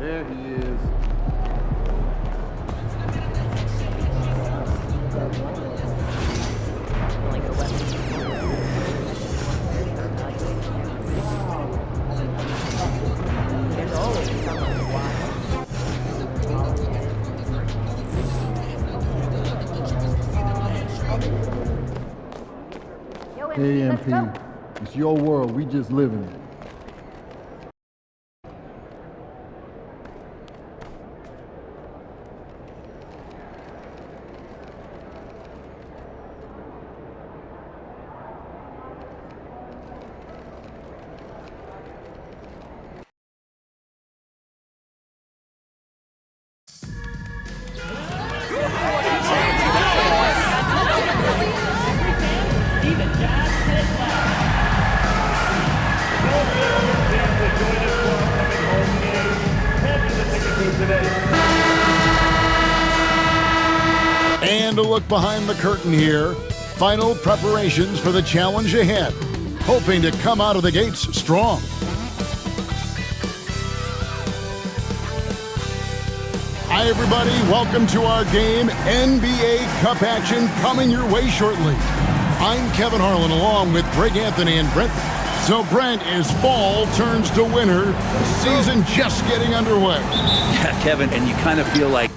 There he is. AMP, it's your world. We just live in it. And a look behind the curtain here. Final preparations for the challenge ahead. Hoping to come out of the gates strong. Hi, everybody. Welcome to our game. NBA Cup action coming your way shortly. I'm Kevin Harlan along with Greg Anthony and Brent. So, Brent, as fall turns to winter, the season just getting underway. Yeah, Kevin, and you kind of feel like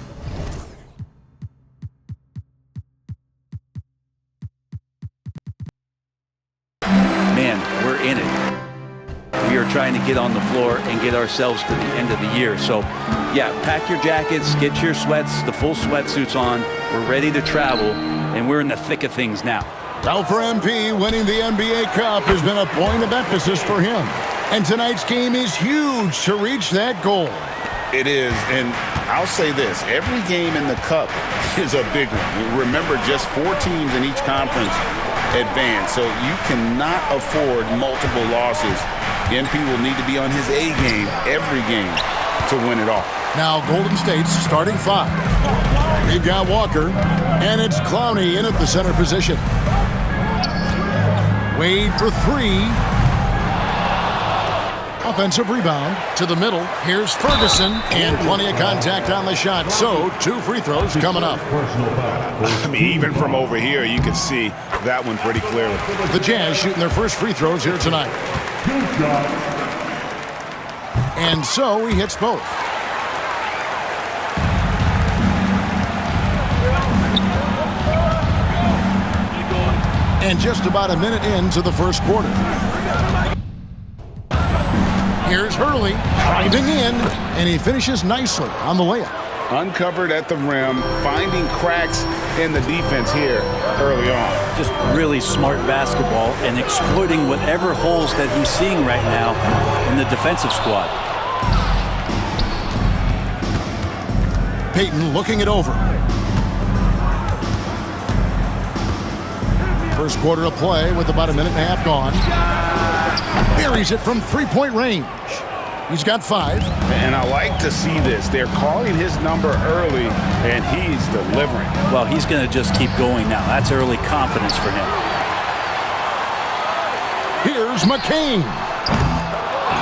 we're in it. We are trying to get on the floor and get ourselves to the end of the year. So, yeah, pack your jackets, get your sweats, the full sweatsuits on. We're ready to travel, and we're in the thick of things now. Well, for MP, winning the NBA Cup has been a point of emphasis for him. And tonight's game is huge to reach that goal. It is, and I'll say this, every game in the Cup is a big one. Remember, just 4 teams in each conference advance, so you cannot afford multiple losses. MP will need to be on his A game every game to win it all. Now Golden State's starting 5. We've got Walker, and it's Clowney in at the center position. Wade for 3. Offensive rebound to the middle. Here's Ferguson, and plenty of contact on the shot. So 2 free throws coming up. I mean, even from over here, you can see that one pretty clearly. The Jazz shooting their first free throws here tonight. And so he hits both. And just about a minute into the first quarter. Here's Hurley driving in, and he finishes nicely on the layup. Uncovered at the rim, finding cracks in the defense here early on. Just really smart basketball and exploiting whatever holes that he's seeing right now in the defensive squad. Payton looking it over. First quarter of play with about a minute and a half gone. Buries it from 3-point range. He's got 5. And I like to see this. They're calling his number early, and he's delivering. Well, he's going to just keep going now. That's early confidence for him. Here's McCain.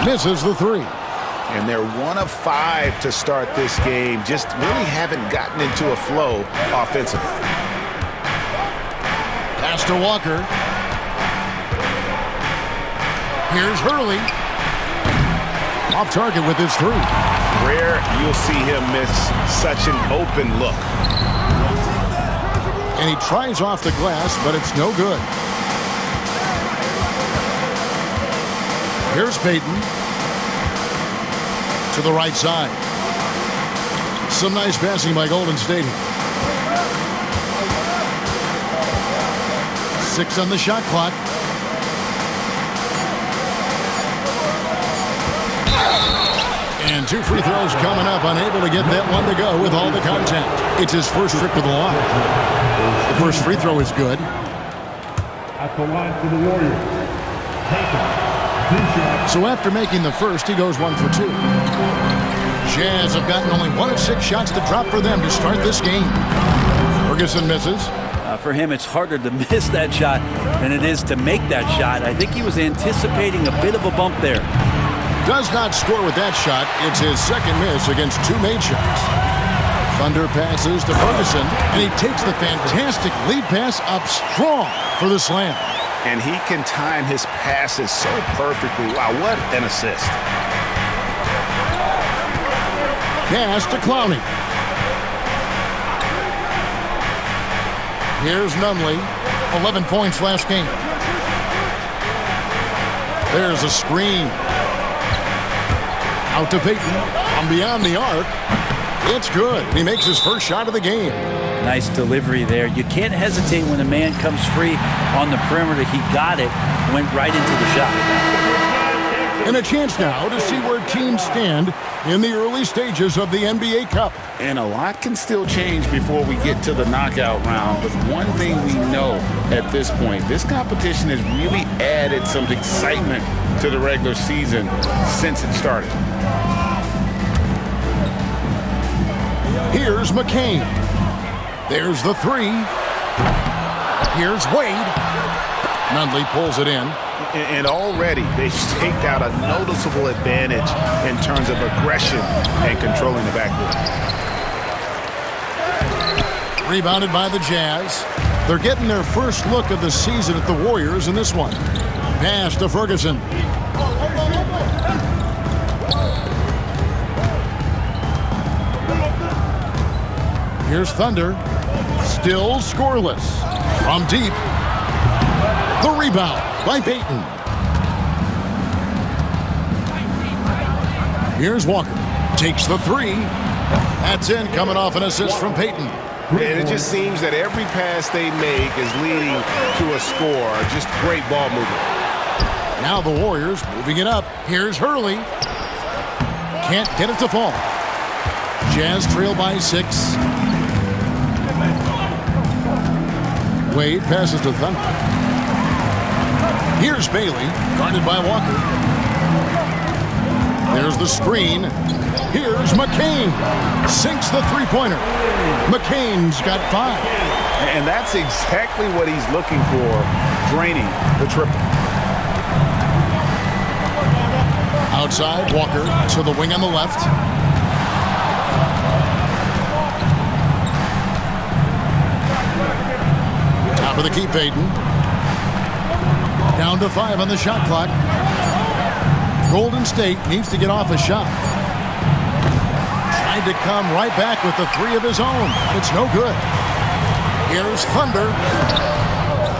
Misses the 3. And they're 1 of 5 to start this game. Just really haven't gotten into a flow offensively. Pass to Walker. Here's Hurley. Off target with his 3. Rare you'll see him miss such an open look. And he tries off the glass, but it's no good. Here's Payton. To the right side. Some nice passing by Golden State. 6 on the shot clock. And 2 free throws coming up, unable to get that one to go with all the contact. It's his first trip to the line. The first free throw is good. At the line for the Warriors. So after making the first, he goes 1 for 2. Jazz have gotten only 1 of 6 shots to drop for them to start this game. Ferguson misses. For him, it's harder to miss that shot than it is to make that shot. I think he was anticipating a bit of a bump there. Does not score with that shot. It's his second miss against 2 made shots. Thunder passes to Ferguson, and he takes the fantastic lead pass up strong for the slam. And he can time his passes so perfectly. Wow, what an assist. Pass to Clowney. Here's Nunley. 11 points last game. There's a screen. Out to Payton. From beyond the arc. It's good. He makes his first shot of the game. Nice delivery there. You can't hesitate when a man comes free on the perimeter. He got it, went right into the shot. And a chance now to see where teams stand in the early stages of the NBA Cup. And a lot can still change before we get to the knockout round. But one thing we know at this point, this competition has really added some excitement to the regular season since it started. Here's McCain. There's the 3. Here's Wade. Nunley pulls it in. And already they've staked out a noticeable advantage in terms of aggression and controlling the backcourt. Rebounded by the Jazz. They're getting their first look of the season at the Warriors in this one. Pass to Ferguson. Here's Thunder. Still scoreless. From deep. The rebound by Payton. Here's Walker. Takes the 3. That's in, coming off an assist from Payton. And it just seems that every pass they make is leading to a score. Just great ball movement. Now the Warriors moving it up. Here's Hurley. Can't get it to fall. Jazz trail by 6. Wade passes to Thunder. Here's Bailey, guarded by Walker. There's the screen. Here's McCain. Sinks the three-pointer. McCain's got 5. And that's exactly what he's looking for, draining the triple. Outside, Walker to the wing on the left. Top of the key, Payton. Down to 5 on the shot clock. Golden State needs to get off a shot. Tried to come right back with the 3 of his own. It's no good. Here's Thunder.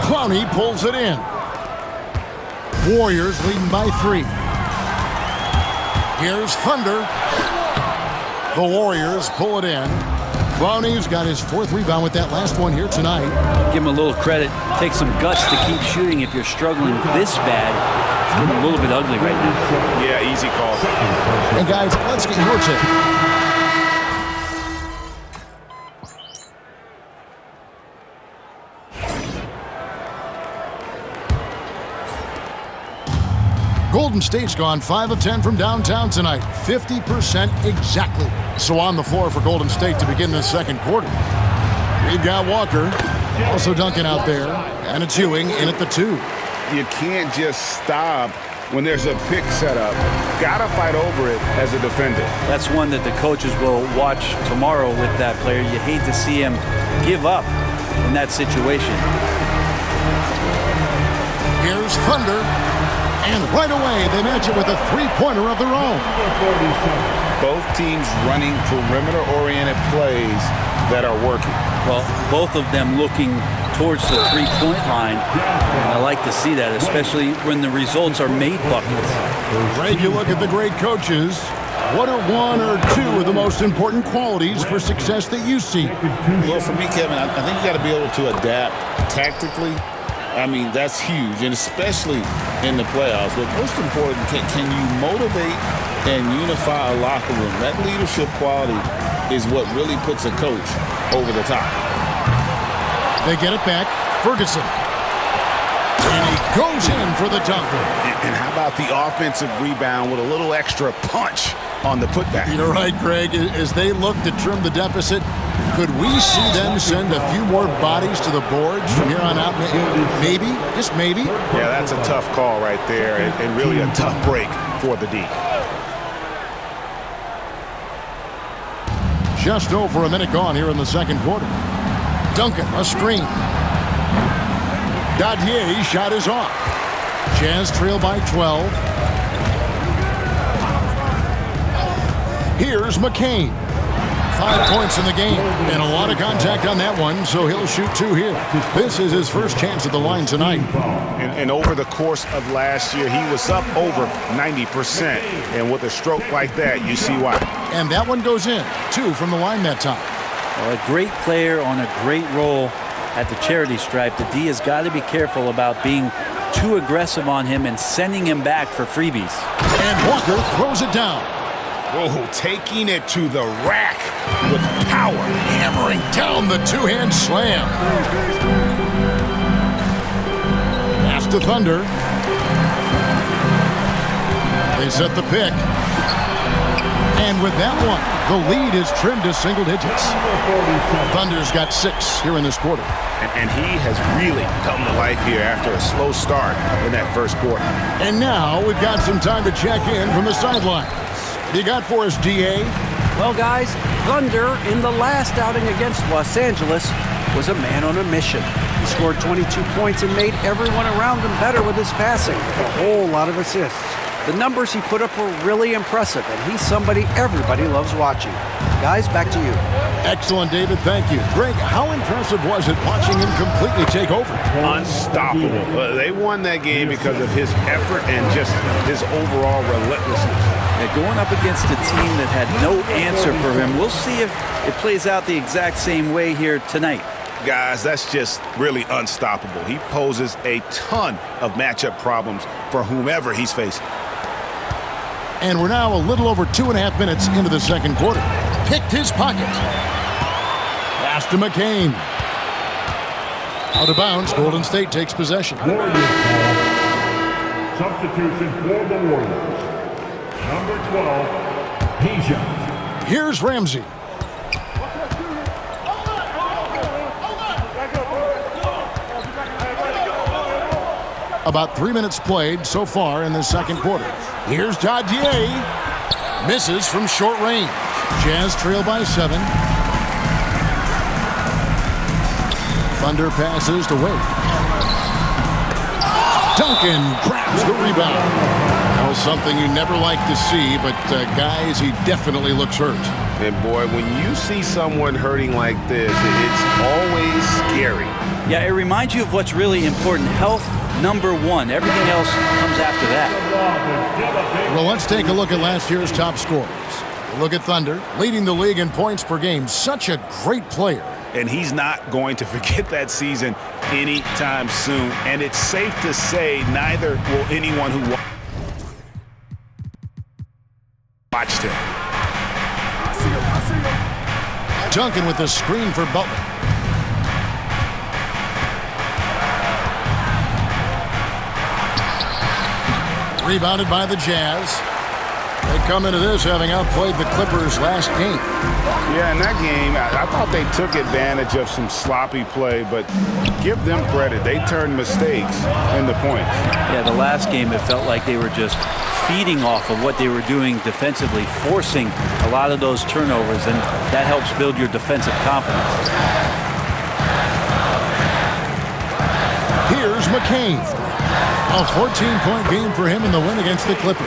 Clowney pulls it in. Warriors leading by 3. Here's Thunder. The Warriors pull it in. Clowney's got his 4th rebound with that last one here tonight. Give him a little credit. Take some guts to keep shooting if you're struggling this bad. It's getting a little bit ugly right now. Yeah, easy call. And guys, let's get your take. Golden State's gone 5 of 10 from downtown tonight. 50% exactly. So on the floor for Golden State to begin this second quarter. We've got Walker, also Duncan out there, and it's Ewing in at the 2. You can't just stop when there's a pick set up. Gotta fight over it as a defender. That's one that the coaches will watch tomorrow with that player. You hate to see him give up in that situation. Here's Thunder. And right away, they match it with a 3-pointer of their own. Both teams running perimeter-oriented plays that are working. Well, both of them looking towards the 3-point line. And I like to see that, especially when the results are made buckets. Greg, you look at the great coaches. What are 1 or 2 of the most important qualities for success that you see? Well, for me, Kevin, I think you got to be able to adapt tactically. I mean, that's huge, and especially in the playoffs. But most important, can you motivate and unify a locker room? That leadership quality is what really puts a coach over the top. They get it back. Ferguson. And he goes in for the dunk. And how about the offensive rebound with a little extra punch on the putback? You're right, Greg. As they look to trim the deficit, could we see them send a few more bodies to the boards from here on out? Maybe, just maybe. Yeah, that's a tough call right there, and really a tough break for the D. Just over a minute gone here in the second quarter. Duncan, a screen. Dadier's shot is off. Jazz trail by 12. Here's McCain. 5 points in the game, and a lot of contact on that one, so he'll shoot 2 here. This is his first chance at the line tonight. And over the course of last year, he was up over 90%. And with a stroke like that, you see why. And that one goes in. 2 from the line that time. Well, a great player on a great role at the charity stripe. The D has got to be careful about being too aggressive on him and sending him back for freebies. And Walker throws it down. Whoa, taking it to the rack with power. Hammering down the two-hand slam. Pass to Thunder. They set the pick. And with that one, the lead is trimmed to single digits. Thunder's got 6 here in this quarter. And he has really come to life here after a slow start in that first quarter. And now we've got some time to check in from the sideline. You got for us, DA? Well, guys, Thunder in the last outing against Los Angeles was a man on a mission. He scored 22 points and made everyone around him better with his passing, with a whole lot of assists. The numbers he put up were really impressive, and he's somebody everybody loves watching. Guys, back to you. Excellent, David. Thank you. Greg, how impressive was it watching him completely take over? Unstoppable. They won that game because of his effort and just his overall relentlessness. Going up against a team that had no answer for him. We'll see if it plays out the exact same way here tonight. Guys, that's just really unstoppable. He poses a ton of matchup problems for whomever he's facing. And we're now a little over 2.5 minutes into the second quarter. Picked his pocket. Pass to McCain. Out of bounds, Golden State takes possession. Warriors ball. Substitution for the Warriors. Number 12, Peja. Here's Ramsey. About 3 minutes played so far in the second quarter. Here's Dadier. Misses from short range. Jazz trail by 7. Thunder passes to Wade. Duncan grabs the rebound. Well, something you never like to see, but guys, he definitely looks hurt. And boy, when you see someone hurting like this, it's always scary. Yeah, it reminds you of what's really important. Health, number 1. Everything else comes after that. Well, let's take a look at last year's top scorers. Look at Thunder, leading the league in points per game. Such a great player. And he's not going to forget that season anytime soon. And it's safe to say neither will anyone who watched him. Duncan with the screen for Butler. Rebounded by the Jazz. They come into this having outplayed the Clippers last game. Yeah, in that game, I thought they took advantage of some sloppy play, but give them credit. They turned mistakes into points. Yeah, the last game, it felt like they were just feeding off of what they were doing defensively, forcing a lot of those turnovers, and that helps build your defensive confidence. Here's McCain. A 14-point game for him in the win against the Clippers.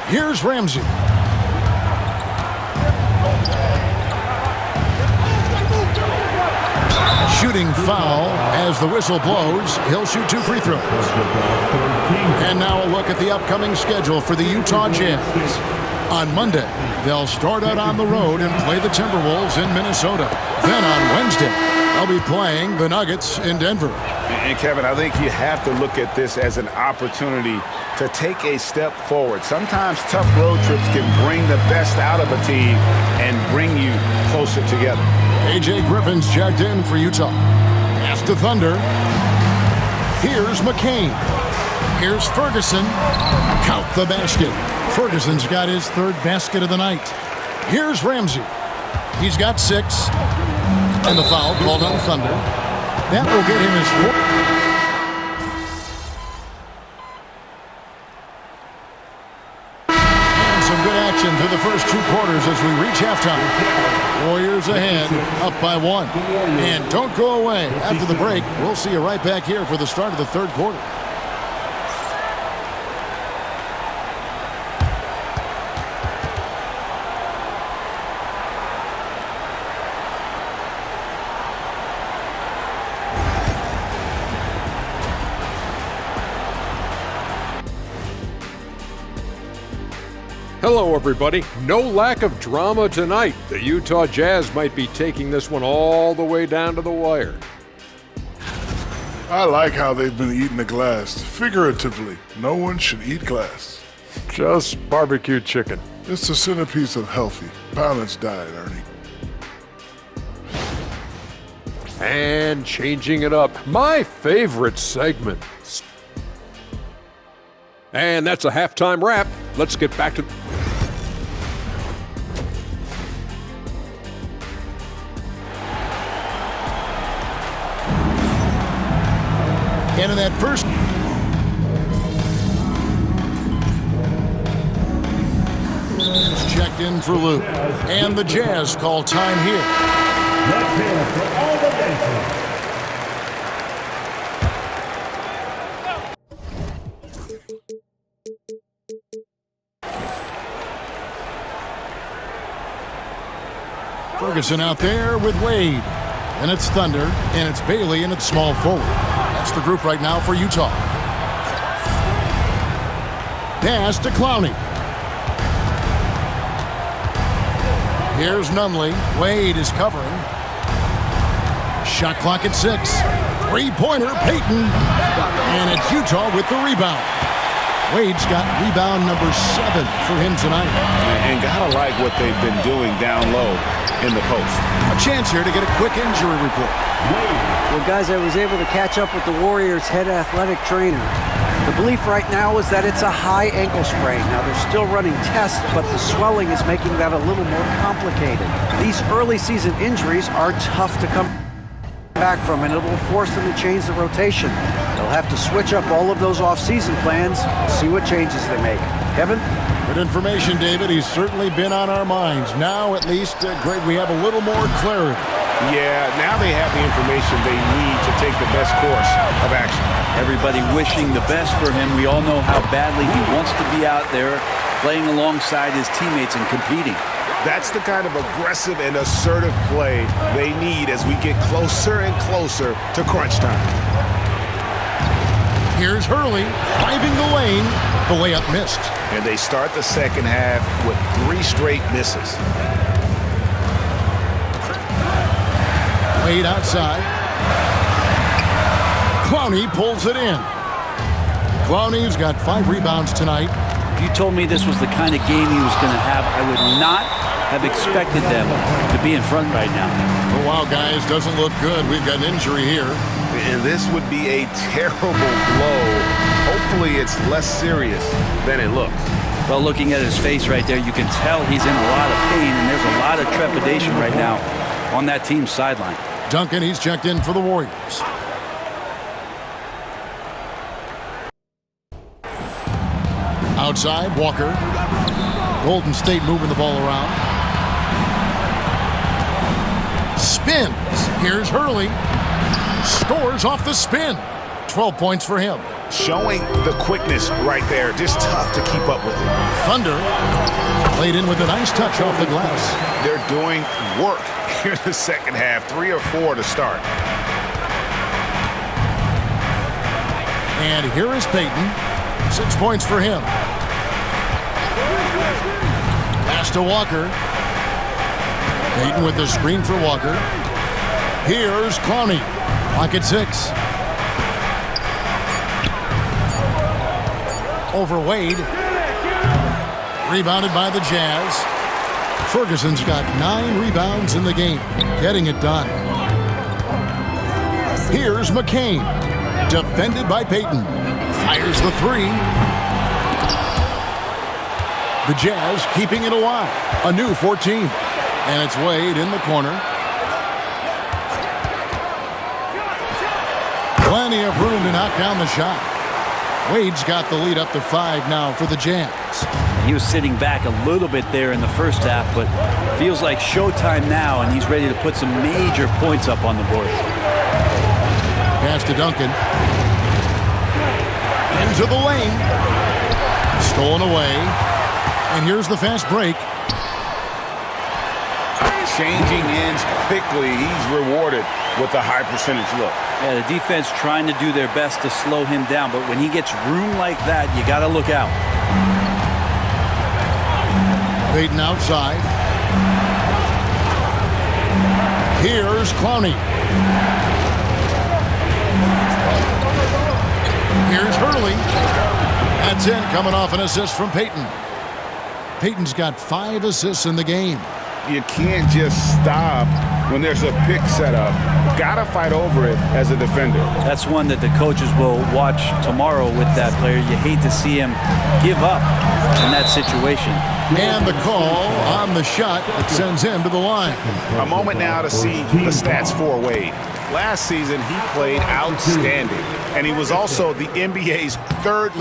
Here's Ramsey. Shooting foul as the whistle blows. He'll shoot 2 free throws. And now a look at the upcoming schedule for the Utah Jazz. On Monday, they'll start out on the road and play the Timberwolves in Minnesota. Then on Wednesday, they'll be playing the Nuggets in Denver. And Kevin, I think you have to look at this as an opportunity to take a step forward. Sometimes tough road trips can bring the best out of a team and bring you closer together. A.J. Griffin's checked in for Utah. Pass to Thunder. Here's McCain. Here's Ferguson. Count the basket. Ferguson's got his 3rd basket of the night. Here's Ramsey. He's got 6. And the foul called on Thunder. That will get him his 4th. And some good into the first 2 quarters as we reach halftime. Warriors ahead, up by 1. And don't go away. After the break, we'll see you right back here for the start of the 3rd quarter. Hello, everybody. No lack of drama tonight. The Utah Jazz might be taking this one all the way down to the wire. I like how they've been eating the glass. Figuratively, no one should eat glass. Just barbecue chicken. It's the centerpiece of healthy, balanced diet, Ernie. And changing it up, my favorite segment. And that's a halftime wrap. Let's get back to... And in that first... checked in for Lou. And the Jazz call time here. Let's hear it for all the nation. Ferguson out there with Wade. And it's Thunder, and it's Bailey, and it's small forward. That's the group right now for Utah. Pass to Clowney. Here's Nunley. Wade is covering. Shot clock at 6. 3-pointer, Payton. And it's Utah with the rebound. Wade's got rebound number 7 for him tonight. And gotta like what they've been doing down low in the post. A chance here to get a quick injury report. Well, guys, I was able to catch up with the Warriors' head athletic trainer. The belief right now is that it's a high ankle sprain. Now, they're still running tests, but the swelling is making that a little more complicated. These early season injuries are tough to come back from, and it will force them to change the rotation. They'll have to switch up all of those off-season plans and see what changes they make. Kevin? Good information, David. He's certainly been on our minds. Now, at least, Greg, we have a little more clarity. Yeah, now they have the information they need to take the best course of action. Everybody wishing the best for him. We all know how badly he wants to be out there playing alongside his teammates and competing. That's the kind of aggressive and assertive play they need as we get closer and closer to crunch time. Here's Hurley driving the lane. The layup missed. And they start the second half with 3 straight misses. Wade outside. Clowney pulls it in. Clowney's got 5 rebounds tonight. If you told me this was the kind of game he was going to have, I would not have expected them to be in front right now. Oh, wow, guys, doesn't look good. We've got an injury here. And this would be a terrible blow. Hopefully it's less serious than it looks. Well, looking at his face right there, you can tell he's in a lot of pain, and there's a lot of trepidation right now on that team's sideline. Duncan, he's checked in for the Warriors. Outside, Walker. Golden State moving the ball around. Spins. Here's Hurley. Scores off the spin. 12 points for him. Showing the quickness right there. Just tough to keep up with it. Thunder played in with a nice touch off the glass. They're doing work here in the second half. 3 or 4 to start. And here is Payton. 6 points for him. Pass to Walker. Payton with the screen for Walker. Here's Clowney. Clock at 6. Over Wade. Rebounded by the Jazz. Ferguson's got 9 rebounds in the game. Getting it done. Here's McCain. Defended by Payton. Fires the 3. The Jazz keeping it alive. A new 14. And it's Wade in the corner. Plenty of room to knock down the shot. Wade's got the lead up to 5 now for the Jazz. He was sitting back a little bit there in the first half, but feels like showtime now, and he's ready to put some major points up on the board. Pass to Duncan. Into the lane. Stolen away. And here's the fast break. Changing ends quickly. He's rewarded with a high percentage look. Yeah, the defense trying to do their best to slow him down, but when he gets room like that, you got to look out. Payton outside. Here's Clowney. Here's Hurley. That's in, coming off an assist from Payton. Payton's got 5 assists in the game. You can't just stop when there's a pick set up. Gotta fight over it as a defender. That's one that the coaches will watch tomorrow with that player. You hate to see him give up in that situation. And the call on the shot that sends him to the line. A moment now to see the stats for Wade. Last season, he played outstanding, and he was also the NBA's 3rd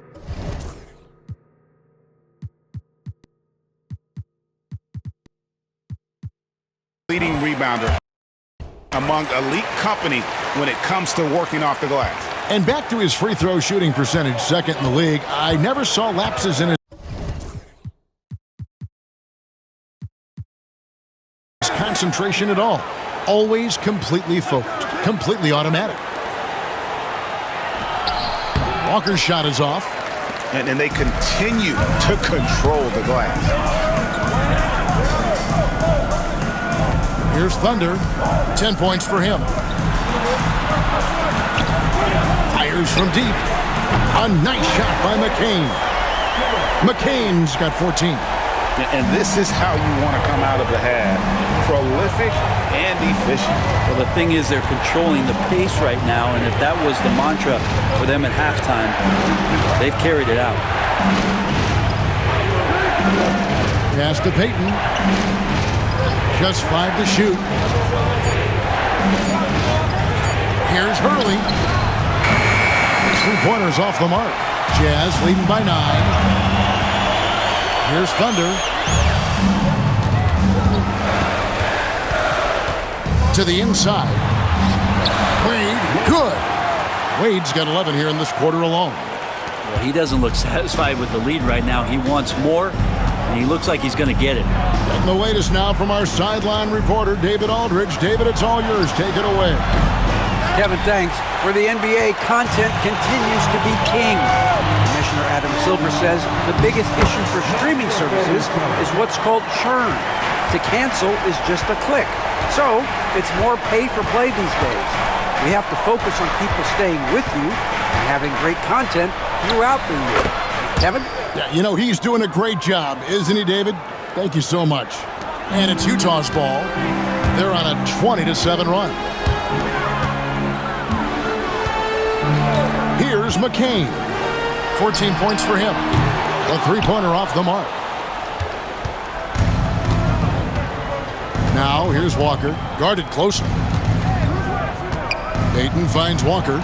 leading rebounder among elite company when it comes to working off the glass. And back to his free throw shooting percentage, 2nd in the league. I never saw lapses in his concentration at all. Always completely focused, completely automatic. Walker's shot is off. And they continue to control the glass. Here's Thunder. 10 points for him. Fires from deep. A nice shot by McCain. McCain's got 14. And this is how you want to come out of the half. Prolific and efficient. Well, the thing is they're controlling the pace right now, and if that was the mantra for them at halftime, they've carried it out. Pass to Payton. Just 5 to shoot. Here's Hurley. 3-pointers off the mark. Jazz leading by 9. Here's Thunder. To the inside. Wade, good. Wade's got 11 here in this quarter alone. Well, he doesn't look satisfied with the lead right now. He wants more, and he looks like he's going to get it. Getting the latest now from our sideline reporter, David Aldridge. David, it's all yours. Take it away. Kevin, thanks. For the NBA, content continues to be king. Commissioner Adam Silver says the biggest issue for streaming services is what's called churn. To cancel is just a click. So it's more pay for play these days. We have to focus on people staying with you and having great content throughout the year. Kevin? Yeah, you know, he's doing a great job, isn't he, David? Thank you so much. And it's Utah's ball. They're on a 20-7 run. Here's McCain. 14 points for him. A 3-pointer off the mark. Now, here's Walker. Guarded closer. Payton finds Walker.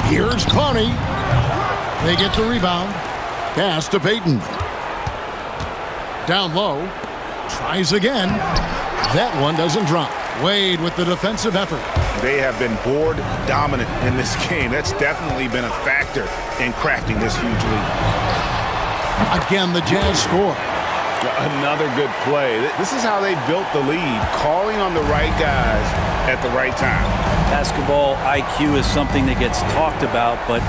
Here's Clowney. They get the rebound. Pass to Payton. Down low. Tries again. That one doesn't drop. Wade with the defensive effort. They have been board dominant in this game. That's definitely been a factor in crafting this huge lead. Again, the Jazz score. Another good play. This is how they built the lead, calling on the right guys at the right time. Basketball IQ is something that gets talked about, but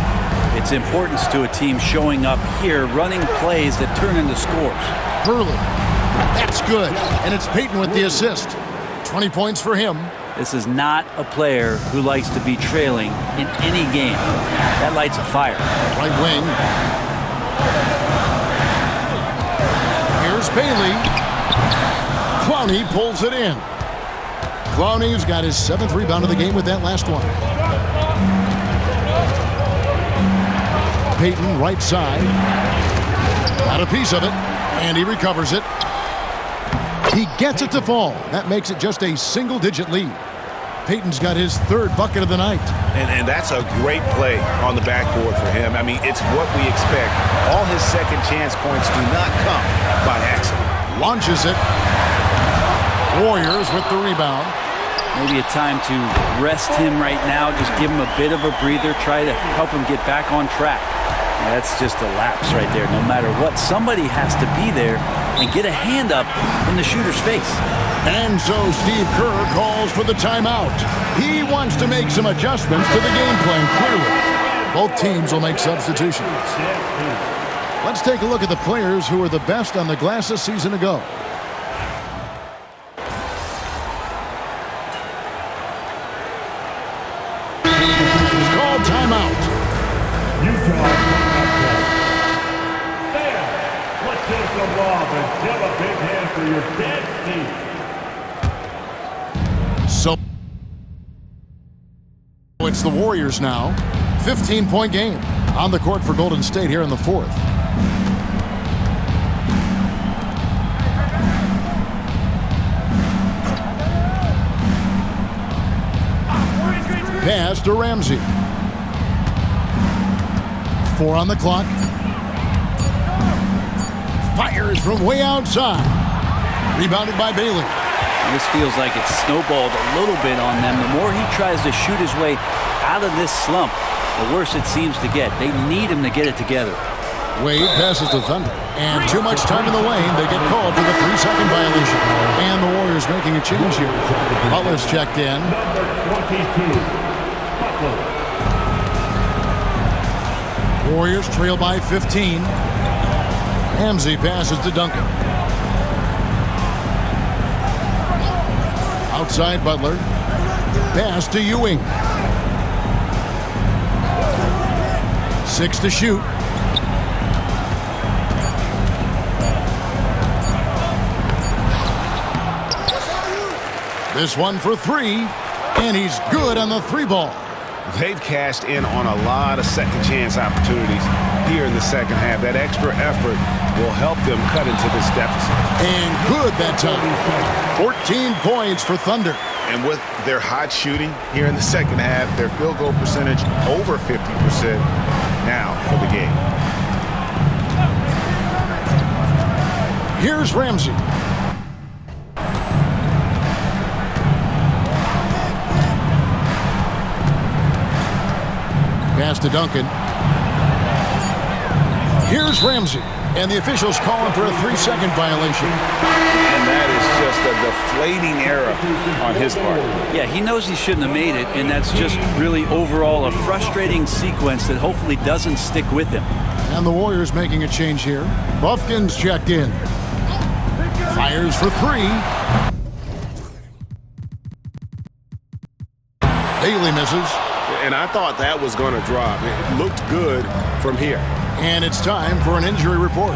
its importance to a team showing up here, running plays that turn into scores. Hurley. That's good. And it's Payton with the assist. 20 points for him. This is not a player who likes to be trailing in any game. That lights a fire. Right wing. Here's Bailey. Clowney pulls it in. Clowney's got his 7th rebound of the game with that last one. Payton, right side. Got a piece of it, and he recovers it. He gets it to fall. That makes it just a single-digit lead. Peyton's got his third bucket of the night. And that's a great play on the backboard for him. I mean, it's what we expect. All his second chance points do not come by accident. Launches it. Warriors with the rebound. Maybe a time to rest him right now. Just give him a bit of a breather. Try to help him get back on track. That's just a lapse right there. No matter what, somebody has to be there and get a hand up in the shooter's face. And so Steve Kerr calls for the timeout. He wants to make some adjustments to the game plan, clearly. Both teams will make substitutions. Let's take a look at the players who are the best on the glass a season ago. He's called timeout. Utah. Fans, let's take the lob and give a big hand for your dance team. So it's the Warriors now. 15-point game on the court for Golden State here in the fourth. Pass to Ramsey. 4 on the clock. Fires from way outside. Rebounded by Bailey. This feels like it's snowballed a little bit on them. The more he tries to shoot his way out of this slump, the worse it seems to get. They need him to get it together. Wade passes to Thunder. And too much time in the lane. They get called for the 3-second violation. And the Warriors making a change here. Butler's checked in. Number 22, Butler. Warriors trail by 15. Ramsey passes to Duncan. Outside Butler. Pass to Ewing. 6 to shoot. This one for 3. And he's good on the 3 ball. They've cashed in on a lot of second chance opportunities here in the second half. That extra effort will help them cut into this deficit. And good that time. 14 points for Thunder. And with their hot shooting here in the second half, their field goal percentage over 50% now for the game. Here's Ramsey. Pass to Duncan. Here's Ramsey. And the officials calling for a 3-second violation. And that is just a deflating error on his part. Yeah, he knows he shouldn't have made it, and that's just really overall a frustrating sequence that hopefully doesn't stick with him. And the Warriors making a change here. Buffkin's checked in. Fires for 3. Bailey misses. And I thought that was going to drop. It looked good from here. And it's time for an injury report.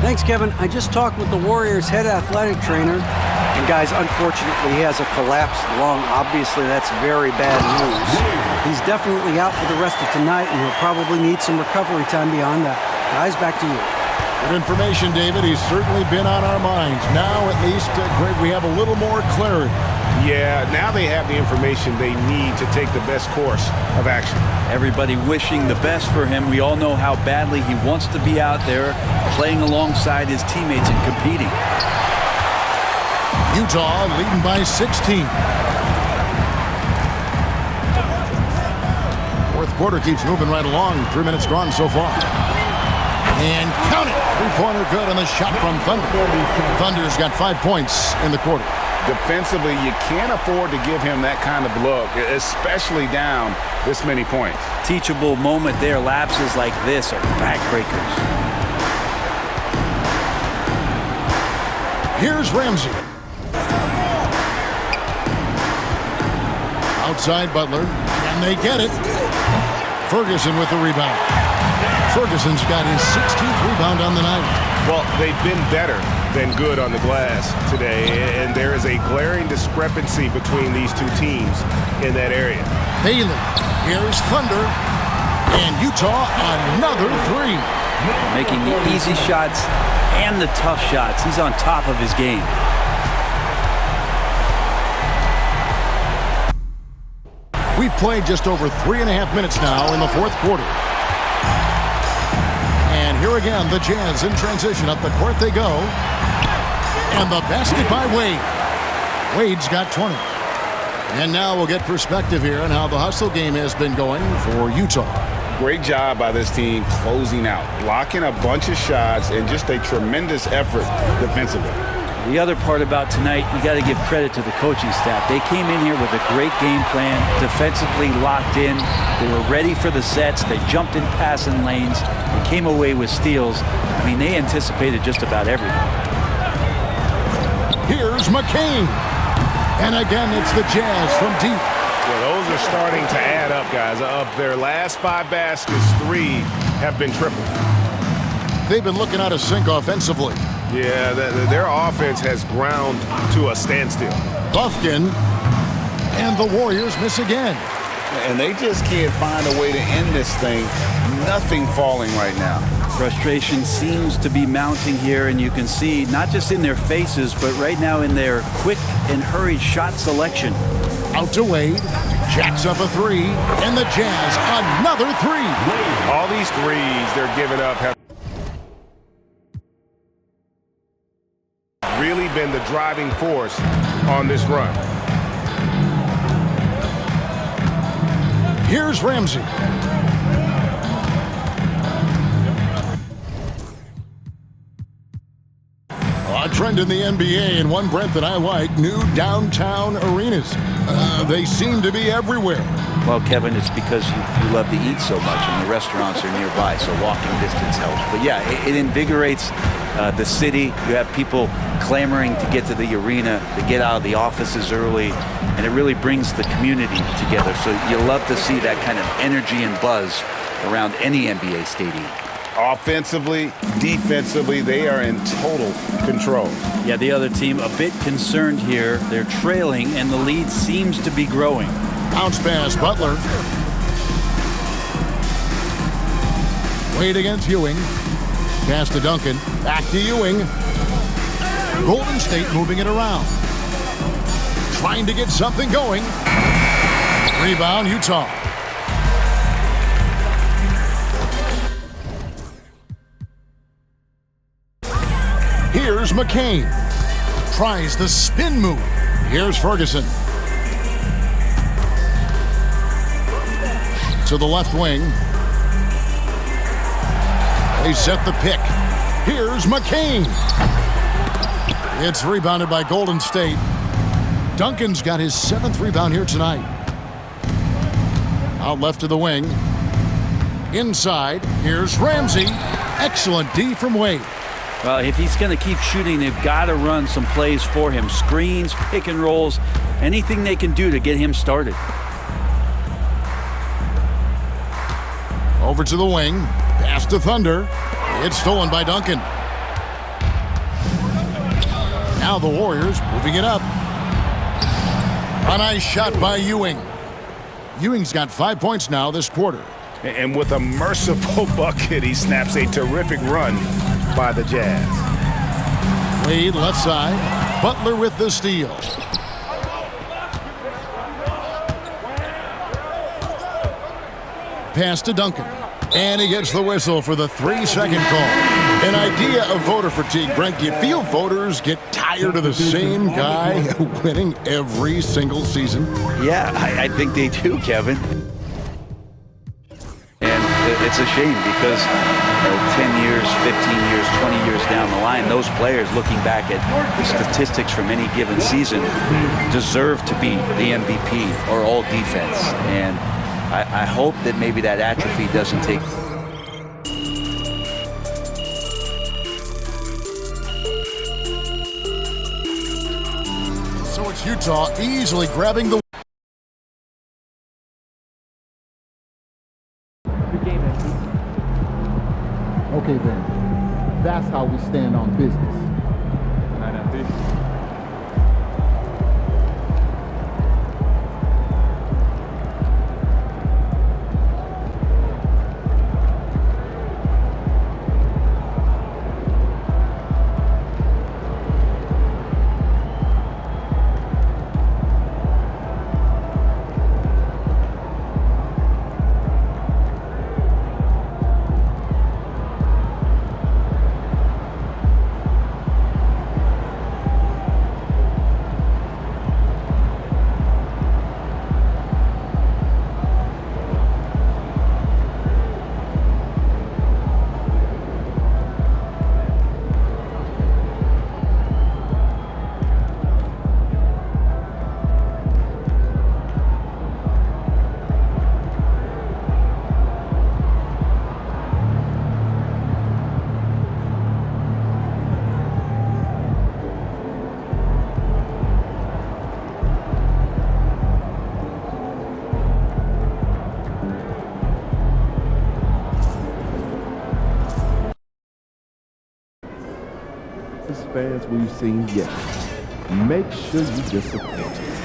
Thanks, Kevin. I just talked with the Warriors' head athletic trainer. And guys, unfortunately, he has a collapsed lung. Obviously, that's very bad news. He's definitely out for the rest of tonight, and he'll probably need some recovery time beyond that. Guys, back to you. Good information, David. He's certainly been on our minds. Now, at least, Greg, we have a little more clarity. Yeah, now they have the information they need to take the best course of action. Everybody wishing the best for him. We all know how badly he wants to be out there playing alongside his teammates and competing. Utah leading by 16. Fourth quarter keeps moving right along. 3 minutes gone so far. And count it. 3-pointer good on the shot from Thunder. Thunder's got 5 points in the quarter. Defensively, you can't afford to give him that kind of look, especially down this many points. Teachable moment there. Lapses like this are backbreakers. Here's Ramsey. Outside Butler, and they get it. Ferguson with the rebound. Ferguson's got his 16th rebound on the night. Well, they've been better than good on the glass today, and there is a glaring discrepancy between these two teams in that area. Bailey, here's Thunder, and Utah another 3. Making the easy shots and the tough shots. He's on top of his game. We've played just over 3.5 minutes now in the fourth quarter. And here again, the Jazz in transition. Up the court they go. And the basket by Wade. Wade's got 20. And now we'll get perspective here on how the hustle game has been going for Utah. Great job by this team closing out, blocking a bunch of shots, and just a tremendous effort defensively. The other part about tonight, you got to give credit to the coaching staff. They came in here with a great game plan, defensively locked in. They were ready for the sets. They jumped in passing lanes. They came away with steals. I mean, they anticipated just about everything. Here's McCain. And again, it's the Jazz from deep. Well, those are starting to add up, guys. Of their last 5 baskets, 3 have been triple. They've been looking out of sync offensively. Yeah, their offense has ground to a standstill. Buffkin, and the Warriors miss again. And they just can't find a way to end this thing. Nothing falling right now. Frustration seems to be mounting here, and you can see not just in their faces, but right now in their quick and hurried shot selection. Out to Wade, jacks up a 3, and the Jazz another 3. All these threes they're giving up have really been the driving force on this run. Here's Ramsey. A trend in the NBA, and one, Brent, that I like, new downtown arenas. They seem to be everywhere. Well, Kevin, it's because you love to eat so much, and the restaurants are nearby, so walking distance helps. But yeah, it invigorates the city. You have people clamoring to get to the arena, to get out of the offices early, and it really brings the community together. So you love to see that kind of energy and buzz around any NBA stadium. Offensively, defensively, they are in total control. Yeah, the other team a bit concerned here. They're trailing, and the lead seems to be growing. Bounce pass, Butler. Wade against Ewing. Pass to Duncan. Back to Ewing. Golden State moving it around. Trying to get something going. Rebound, Utah. Here's McCain. Tries the spin move. Here's Ferguson. To the left wing. They set the pick. Here's McCain. It's rebounded by Golden State. Duncan's got his 7th rebound here tonight. Out left to the wing. Inside, here's Ramsey. Excellent D from Wade. Well, if he's going to keep shooting, they've got to run some plays for him. Screens, pick and rolls, anything they can do to get him started. Over to the wing. Pass to Thunder. It's stolen by Duncan. Now the Warriors moving it up. A nice shot by Ewing. Ewing's got 5 points now this quarter. And with a merciful bucket, he snaps a terrific run by the Jazz. Wade left side. Butler with the steal. Pass to Duncan. And he gets the whistle for the 3-second call. An idea of voter fatigue, Brent. Do you feel voters get tired of the same guy winning every single season? Yeah, I think they do, Kevin. And it's a shame because 10 years, 15 years, 20 years down the line, those players looking back at the statistics from any given season deserve to be the MVP or all defense. And I hope that maybe that atrophy doesn't take. So it's Utah easily grabbing the. Okay then, that's how we stand on business. fans we've seen yet. Make sure you disappoint.